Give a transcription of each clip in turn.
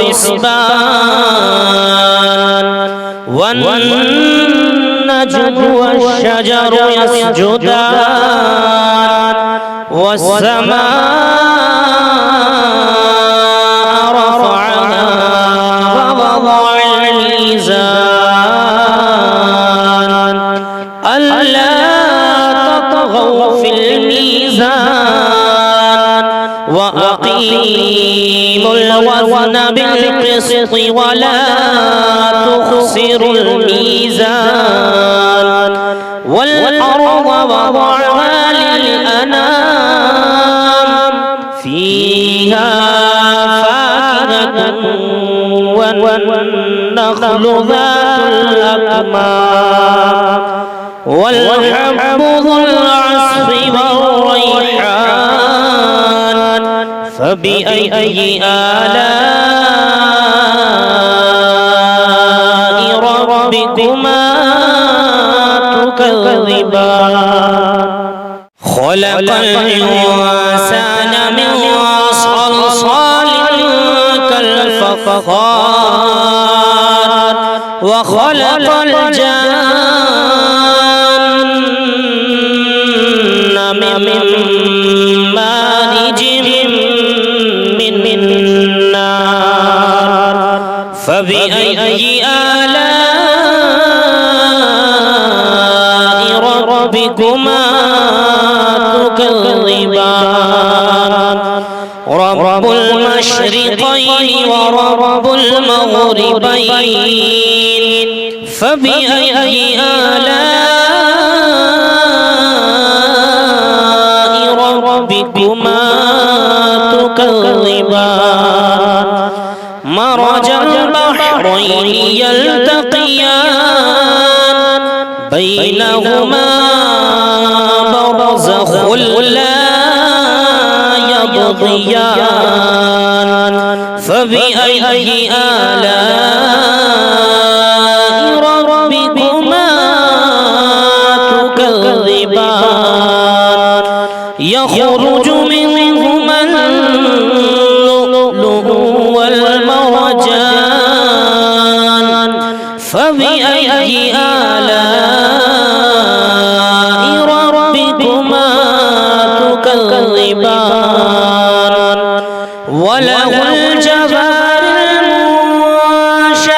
الحسبان والنجم والشجر يسجدان والسماء رفعها ووضع الميزان ألا تطغوا في الميزان وأقيموا الوزن بالقسط ولا تخسروا الميزان والأرض وضعها للأنام فيها فاكهة والنخل ذات الأكمام والحب ذو العصف والريحان فبأي آلاء ربكما تكذبان خلق الإنسان من صلصال كالفخار وخلق الجن من مارج من نار فبأي آلاء ربكما تكذبان رب المشرقين ورب المغربين فبأي آلاء ربكما تكذبان مرج البحرين يلتقيان بينهما برزخ لا يبغيان فبأي آلاء ربكما تكذبان يخرج منهما اللؤلؤ والمرجان فبأي آلاء ربكما تكذبان وله الجوار المنشآت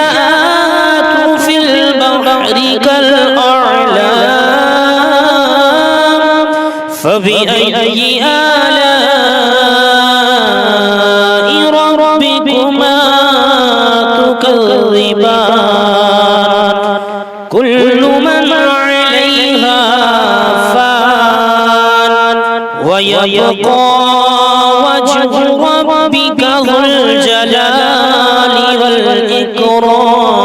في البحر كالأعلام فبأي آلاء ربكما تكذبان كل من عليها فان ويبقى وجه ربك ذو الجلال والإكرام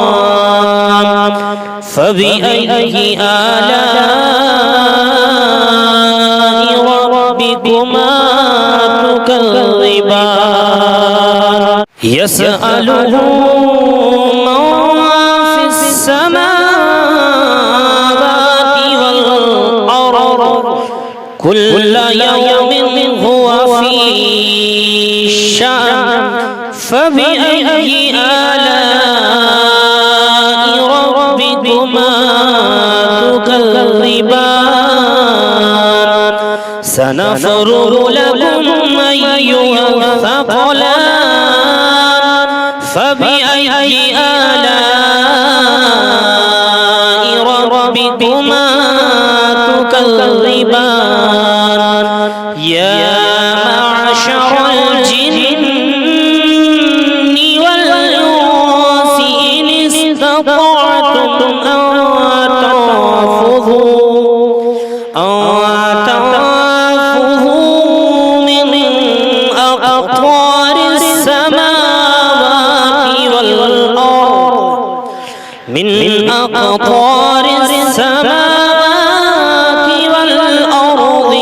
فبأي آلاء ربكما تكذبان يسأله من في السماوات والأرض كل يوم هو في شأن فبأي آلاء ربكما تكذبان سنفرغ لكم أيها الثقلان فبأي آلاء ربكما تكذبان يا معشر الجن والإنس إن استطعتم أن تنفذوا من أقطار السماوات والأرض من أقطار السماوات والأرض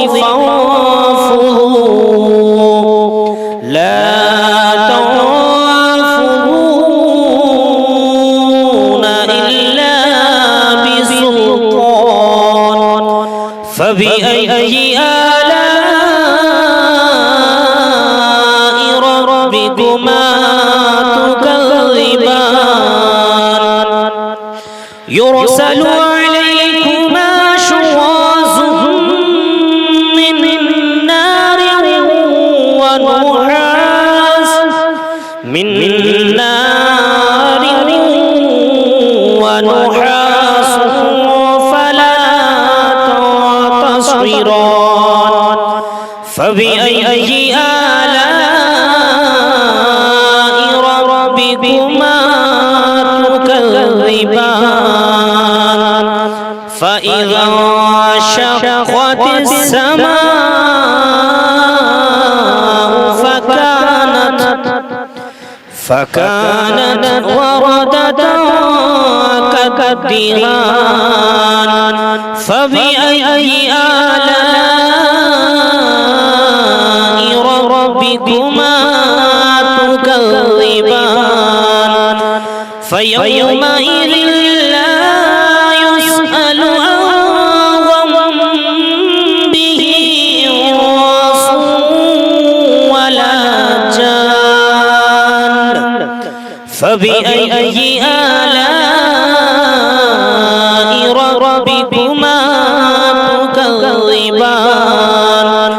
فانفذوا لا تنفذون إلا بسلطان فبأي آلاء ربكما تكذبان يرسل عليكما شواظ من نار ونحاس فلا تنتصران فبأي آلاء ربكما تكذبان فإذا انشقت السماء فكانت وردة كالدهان فبأي آلاء ربكما تكذبان فيومئذ لا يسأل عن ذنبه انس ولا جان فبأي آلاء ربكما تكذبان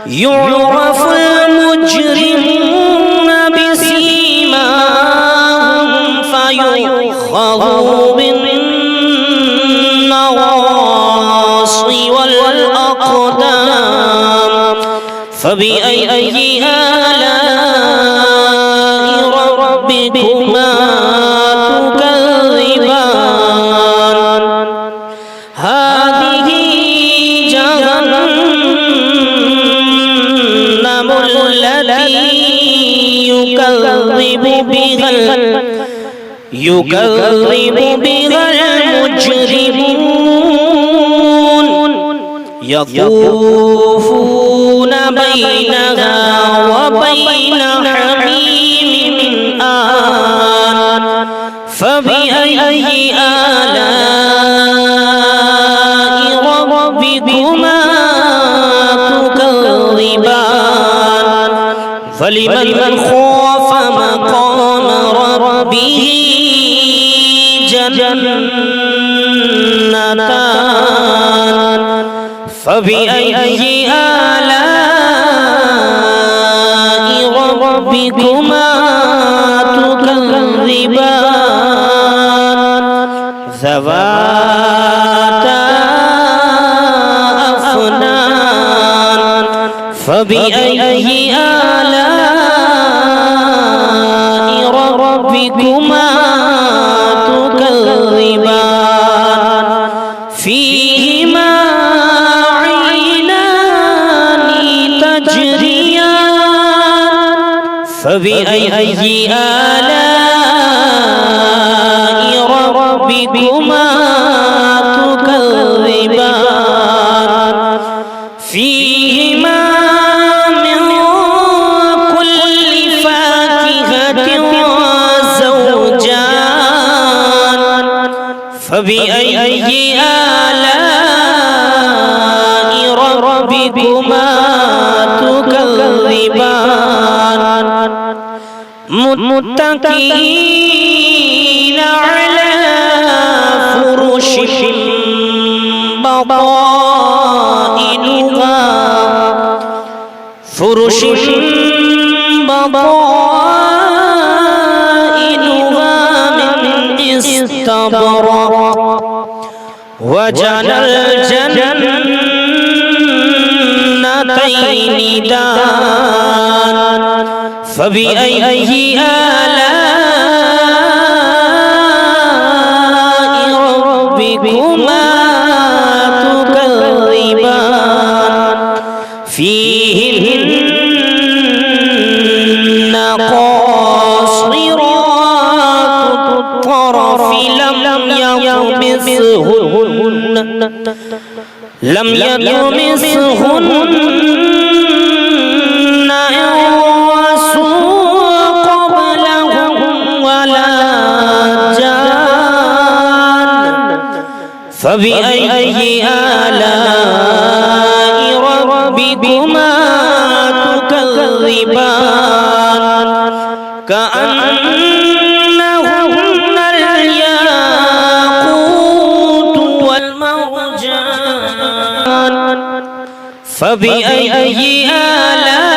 يعرف المجرمون بسيماهم فيؤخذ بالنواصي والأقدام فبأي آلاء ربكما تكذبان هذه جهنم التي يكذب بها المجرمون يطوفون بينها وبين حميم آن فبأي آلاء ربكما تكذبان فلمن خاف مقام ربه جنتان فبأي آلاء ربكما تكذبان ذواتا أفنان فبأي آلاء ربكما تكذبان فيهما عينان تجريان فبأي آلاء ربكما تكذبان فيهما من كل فاكهة زوجان فبأي آلاء ربكما تكذبان متكئين على فرش بطائنها من استبرق وجنى الجنتين دان فبأي آلاء ربكما تكذبان فيهن قاصرات الطرف لم يطمثهن إنس قبلهم ولا جان فبأي آلاء ربكما تكذبان كأنهن الياقوت فبأي آلاء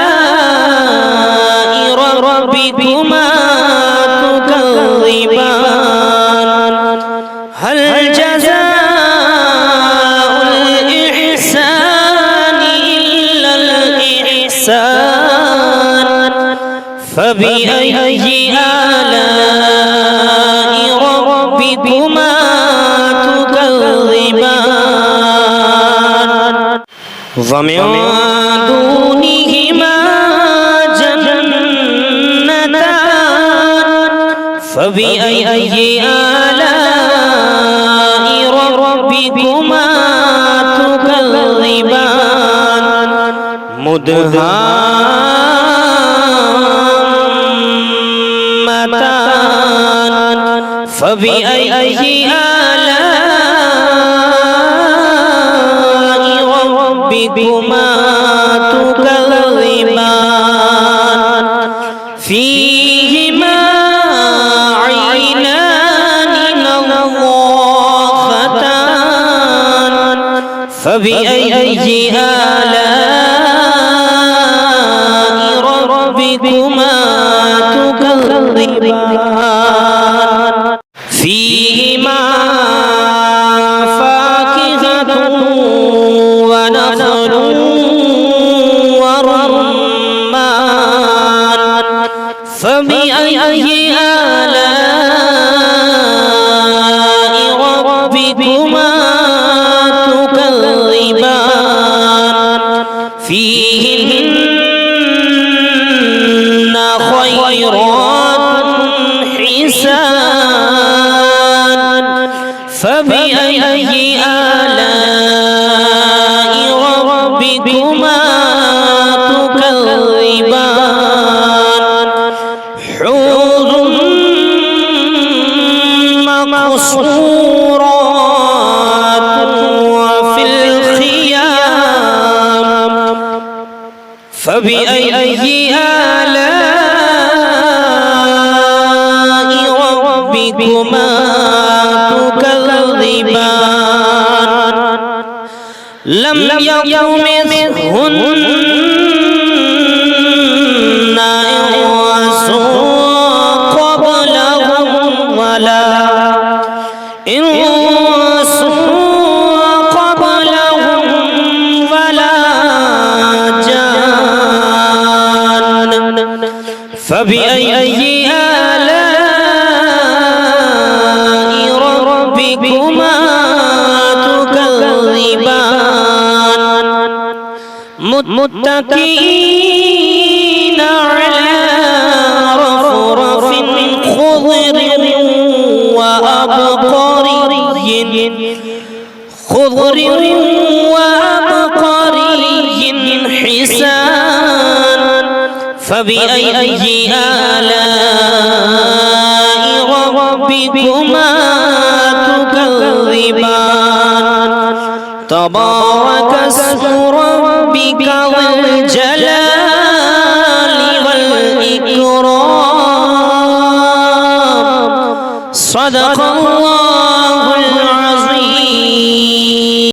ربكما تكذبان هل جزاء الإحسان إلا الإحسان فبأي آلاء ربكما تكذبان ومن دونهما جنتان فبأي آلاء ربكما تكذبان مدهامتان فبأي آلاء ربكما تكذبان فيهما عينان نضاختان فبأي آلاء ربكما تكذبان فيهما فاكهة ونخل ورمان فبأي آلاء ربكما تكذبان فيهن خيرات حسان فبأي آلاء ربكما تكذبان حور مقصورات وفي الخيام فبأي آلاء ربكما تكذبان لم يطمثهن إنس قبلهم ولا جان فبأي آلاء ربكما تكذبان متكئين على رفرف خضر وعبقري حسان فبأي آلاء ربكما تكذبان تبارك اسم ربك ذو الجلال والإكرام صدق الله